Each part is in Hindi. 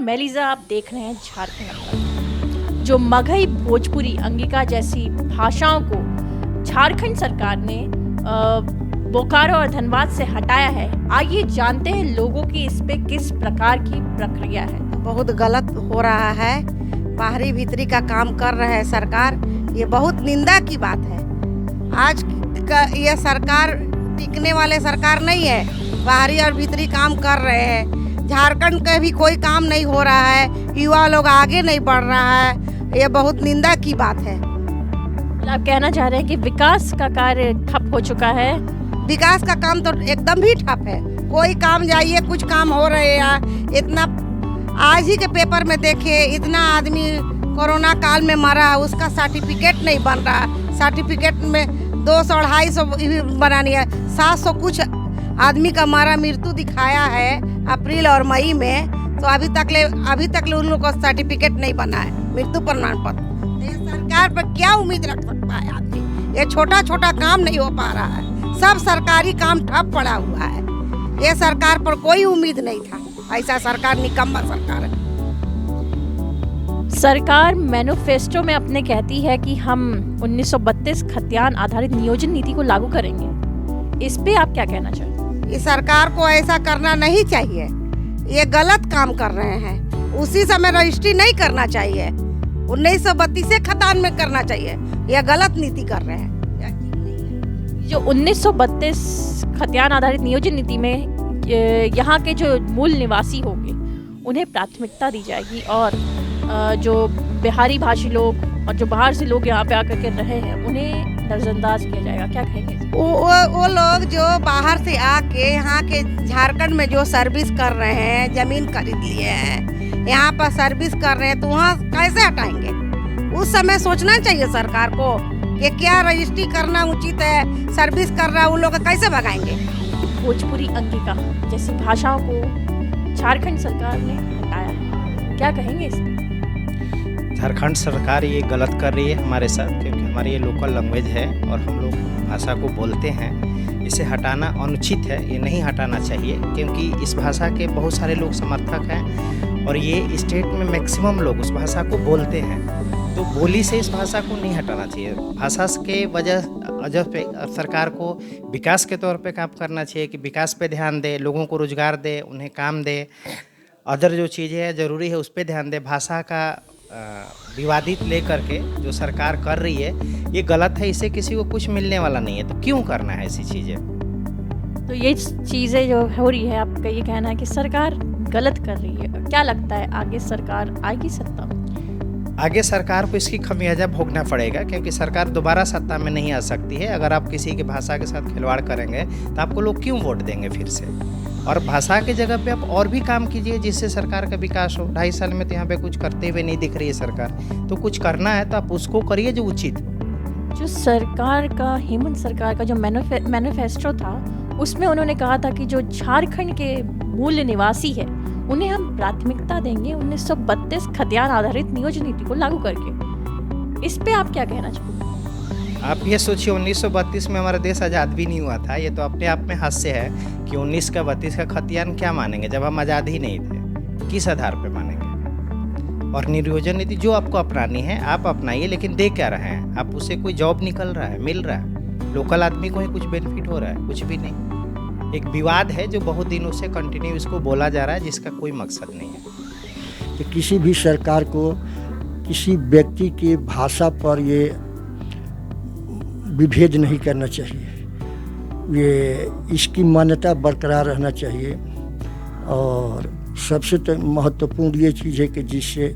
मेलिजा आप देख रहे हैं झारखंड अखबार। जो मगही, भोजपुरी, अंगिका जैसी भाषाओं को झारखंड सरकार ने बोकारो और धनबाद से हटाया है। आइए जानते हैं लोगों की इस पे किस प्रकार की प्रक्रिया है। बहुत गलत हो रहा है, बाहरी भीतरी का काम कर रहे हैं सरकार, ये बहुत निंदा की बात है। आज का ये सरकार टिकने वाले सरकार नहीं है, बाहरी और भीतरी काम कर रहे हैं। झारखंड का भी कोई काम नहीं हो रहा है, युवा लोग आगे नहीं बढ़ रहा है, ये बहुत निंदा की बात है। आप कहना चाह रहे हैं कि विकास का कार्य ठप हो चुका है? विकास का काम तो एकदम ही ठप है, कोई काम जाइए कुछ काम हो रहे हैं। इतना आज ही के पेपर में देखिए, इतना आदमी कोरोना काल में मरा, उसका सर्टिफिकेट नहीं बन रहा। सर्टिफिकेट में 200-250 बनानी है, 700 कुछ आदमी का मरा मृत्यु दिखाया है अप्रैल और मई में, तो अभी तक ले उन लोगों को सर्टिफिकेट नहीं बना है, मृत्यु प्रमाण पत्र। ये सरकार पर क्या उम्मीद रख सकता है आदमी? ये छोटा छोटा काम नहीं हो पा रहा है, सब सरकारी काम ठप पड़ा हुआ है। ये सरकार पर कोई उम्मीद नहीं था, ऐसा सरकार निकम्मा सरकार है। सरकार मैनिफेस्टो में अपने कहती है कि हम 1932 खतियान आधारित नियोजन नीति को लागू करेंगे। इस पे आप क्या कहना चाहेंगे? इस सरकार को ऐसा करना नहीं चाहिए, ये गलत काम कर रहे हैं। उसी समय रजिस्ट्री नहीं करना चाहिए, 1932 खतान में करना चाहिए। ये गलत नीति कर रहे हैं। जो 1932 खतियान आधारित नियोजन नीति में यहाँ के जो मूल निवासी होंगे उन्हें प्राथमिकता दी जाएगी, और जो बिहारी भाषी लोग और जो बाहर से लोग यहाँ पे आकर के रहे हैं उन्हें नजरअंदाज किया जाएगा। क्या कहेंगे? वो लोग जो बाहर से आके यहाँ के झारखंड में जो सर्विस कर रहे हैं, जमीन खरीद लिए हैं, यहाँ पर सर्विस कर रहे हैं, तो वहाँ कैसे हटाएंगे? उस समय सोचना चाहिए सरकार को कि क्या रजिस्ट्री करना उचित है, सर्विस कर रहा है उन लोग कैसे भगाएंगे? भोजपुरी, अंगिका जैसी भाषाओं को झारखंड सरकार ने हटाया है, क्या कहेंगे इस पर? झारखंड सरकार ये गलत कर रही है हमारे साथ, क्योंकि हमारी ये लोकल लैंग्वेज है और हम लोग भाषा को बोलते हैं। इसे हटाना अनुचित है, ये नहीं हटाना चाहिए, क्योंकि इस भाषा के बहुत सारे लोग समर्थक हैं और ये स्टेट में मैक्सिमम लोग उस भाषा को बोलते हैं। तो बोली से इस भाषा को नहीं हटाना चाहिए। भाषा के वजह पे सरकार को विकास के तौर पे काम करना चाहिए कि विकास पे ध्यान दे, लोगों को रोजगार दे, उन्हें काम दे, अदर जो चीज़ें ज़रूरी है उस पर ध्यान दे। भाषा का विवादित लेकर के जो सरकार कर रही है ये गलत है, इससे किसी को कुछ मिलने वाला नहीं है, तो क्यों करना है ऐसी चीज़ें? तो ये चीज़ें जो हो रही है, आपका ये कहना है कि सरकार गलत कर रही है। क्या लगता है आगे सरकार आएगी सत्ता में? आगे सरकार को इसकी खमियाजा भोगना पड़ेगा, क्योंकि सरकार दोबारा सत्ता में नहीं आ सकती है। अगर आप किसी की भाषा के साथ खिलवाड़ करेंगे तो आपको लोग क्यों वोट देंगे फिर से? और भाषा के जगह पे आप और भी काम कीजिए जिससे सरकार का विकास हो। 2.5 साल में तो यहाँ पे कुछ करते हुए नहीं दिख रही है सरकार, तो कुछ करना है तो आप उसको करिए जो उचित हो। जो सरकार का, हेमंत सरकार का जो मैनिफेस्टो था, उसमें उन्होंने कहा था कि जो झारखंड के मूल निवासी है उन्हें हम प्राथमिकता देंगे 1932 खतियान आधारित नियोजन नीति को लागू करके। इस पे आप क्या कहना चाहोगे? आप ये सोचिए, 1932 में हमारा देश आज़ाद भी नहीं हुआ था। ये तो अपने आप में हास्य है कि 19 का 32 का खतियान क्या मानेंगे जब हम आज़ाद ही नहीं थे? किस आधार पे मानेंगे? और नियोजन नीति जो आपको अपनानी है आप अपनाइए, लेकिन दे क्या रहे हैं आप? उससे कोई जॉब निकल रहा है, मिल रहा है? लोकल आदमी को ही कुछ बेनिफिट हो रहा है? कुछ भी नहीं। एक विवाद है जो बहुत दिनों से कंटिन्यू इसको बोला जा रहा है, जिसका कोई मकसद नहीं है। कि किसी भी सरकार को किसी व्यक्ति की भाषा पर ये विभेद नहीं करना चाहिए, ये इसकी मान्यता बरकरार रहना चाहिए। और सबसे महत्वपूर्ण ये चीज़ है कि जिससे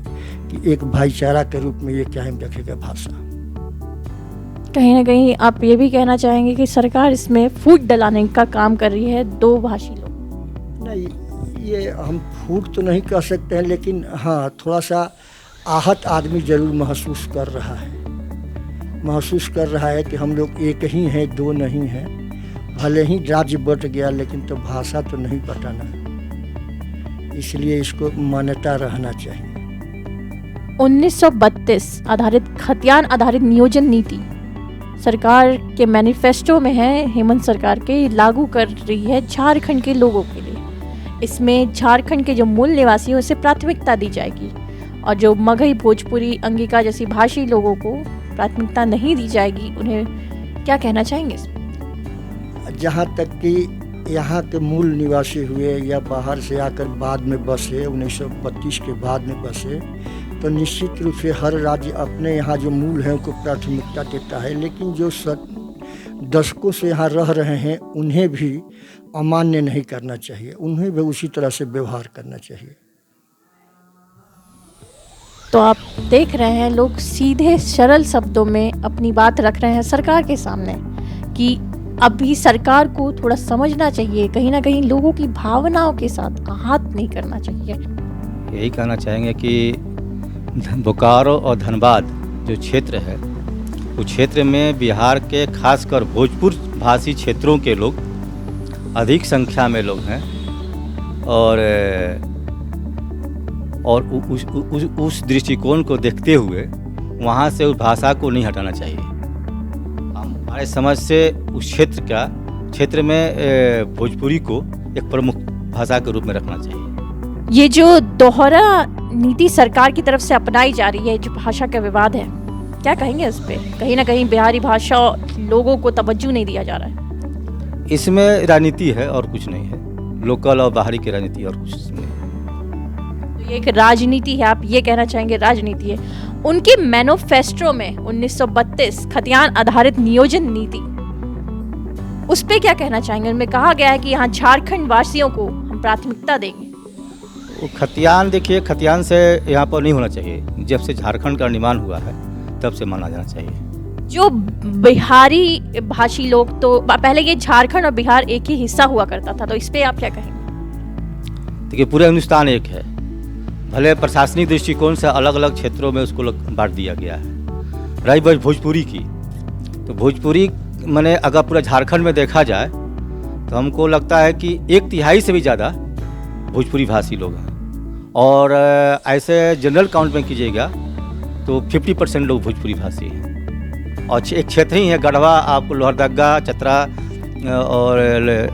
कि एक भाईचारा के रूप में ये कायम रखेगा भाषा। कहीं ना कहीं आप ये भी कहना चाहेंगे कि सरकार इसमें फूट डलाने का काम कर रही है दो भाषी लोग? नहीं, ये हम फूट तो नहीं कह सकते हैं, लेकिन हाँ थोड़ा सा आहत आदमी ज़रूर महसूस कर रहा है कि हम लोग एक ही हैं, दो नहीं हैं। भले ही राज्य बट गया लेकिन तो भाषा तो नहीं बटाना, इसलिए इसको मान्यता रहना चाहिए। 1932 आधारित खतियान आधारित नियोजन नीति सरकार के मैनिफेस्टो में है, हेमंत सरकार के लागू कर रही है झारखंड के लोगों के लिए। इसमें झारखंड के जो मूल निवासी हैं उसे प्राथमिकता दी जाएगी और जो मगही, भोजपुरी, अंगिका जैसी भाषी लोगों को प्राथमिकता नहीं दी जाएगी। उन्हें क्या कहना चाहेंगे? जहाँ तक कि यहाँ के मूल निवासी हुए या बाहर से आकर बाद में बसे, 1932 के बाद में बसे, तो निश्चित रूप से हर राज्य अपने यहाँ जो मूल हैं उनको प्राथमिकता देता है, लेकिन जो दशकों से यहाँ रह रहे हैं उन्हें भी अमान्य नहीं करना चाहिए, उन्हें भी उसी तरह से व्यवहार करना चाहिए। तो आप देख रहे हैं, लोग सीधे सरल शब्दों में अपनी बात रख रहे हैं सरकार के सामने कि अभी सरकार को थोड़ा समझना चाहिए, कहीं ना कहीं लोगों की भावनाओं के साथ आहत नहीं करना चाहिए। यही कहना चाहेंगे कि बोकारो और धनबाद जो क्षेत्र है, उस क्षेत्र में बिहार के खासकर भोजपुर भाषी क्षेत्रों के लोग अधिक संख्या में लोग हैं और उस दृष्टिकोण को देखते हुए वहाँ से उस भाषा को नहीं हटाना चाहिए। हमारे समझ से उस क्षेत्र में भोजपुरी को एक प्रमुख भाषा के रूप में रखना चाहिए। ये जो दोहरा नीति सरकार की तरफ से अपनाई जा रही है, जो भाषा का विवाद है, क्या कहेंगे इस पे? कहीं ना कहीं बिहारी भाषा लोगों को तवज्जो नहीं दिया जा रहा है। इसमें राजनीति है और कुछ नहीं है, लोकल और बाहरी की राजनीति और कुछ नहीं है। तो ये एक राजनीति है, आप ये कहना चाहेंगे राजनीति है। उनके मैनिफेस्टो में 1932 खतियान आधारित नियोजन नीति, उस पे क्या कहना चाहेंगे? उनमें कहा गया है कि यहाँ झारखंड वासियों को हम प्राथमिकता देंगे। वो खतियान, देखिए खतियान से यहाँ पर नहीं होना चाहिए। जब से झारखंड का निर्माण हुआ है तब से माना जाना चाहिए। जो बिहारी भाषी लोग, तो पहले ये झारखंड और बिहार एक ही हिस्सा हुआ करता था, तो इस पे आप क्या कहेंगे? देखिए पूरे हिंदुस्तान एक है, भले प्रशासनिक दृष्टिकोण से अलग अलग क्षेत्रों में उसको बांट दिया गया है। रही बात भोजपुरी की, तो भोजपुरी माने अगर पूरा झारखंड में देखा जाए तो हमको लगता है कि 1/3 से भी ज़्यादा भोजपुरी भाषी लोग हैं और ऐसे जनरल काउंट में कीजिएगा तो 50% लोग भोजपुरी भाषी हैं। और एक क्षेत्र ही है गढ़वा, आपको लोहरदगा, चतरा और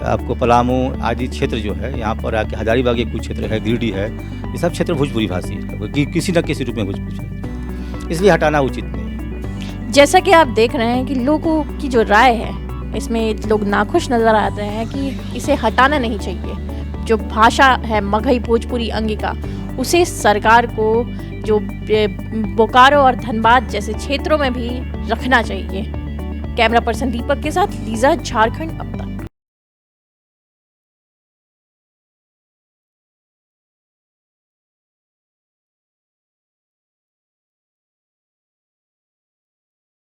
आपको पलामू आदि क्षेत्र जो है, यहाँ पर आके हजारीबाग के कुछ क्षेत्र है, गिरिडीह है, ये सब क्षेत्र भोजपुरी भाषी है, किसी न किसी रूप में भोजपुरी, इसलिए हटाना उचित नहीं है। जैसा कि आप देख रहे हैं कि लोगों की जो राय है, इसमें लोग नाखुश नजर आते हैं कि इसे हटाना नहीं चाहिए। जो भाषा है मगही, भोजपुरी, अंगिका, उसे सरकार को जो बोकारो और धनबाद जैसे क्षेत्रों में भी रखना चाहिए। कैमरा पर्सन दीपक के साथ लीजा, झारखंड अब तक।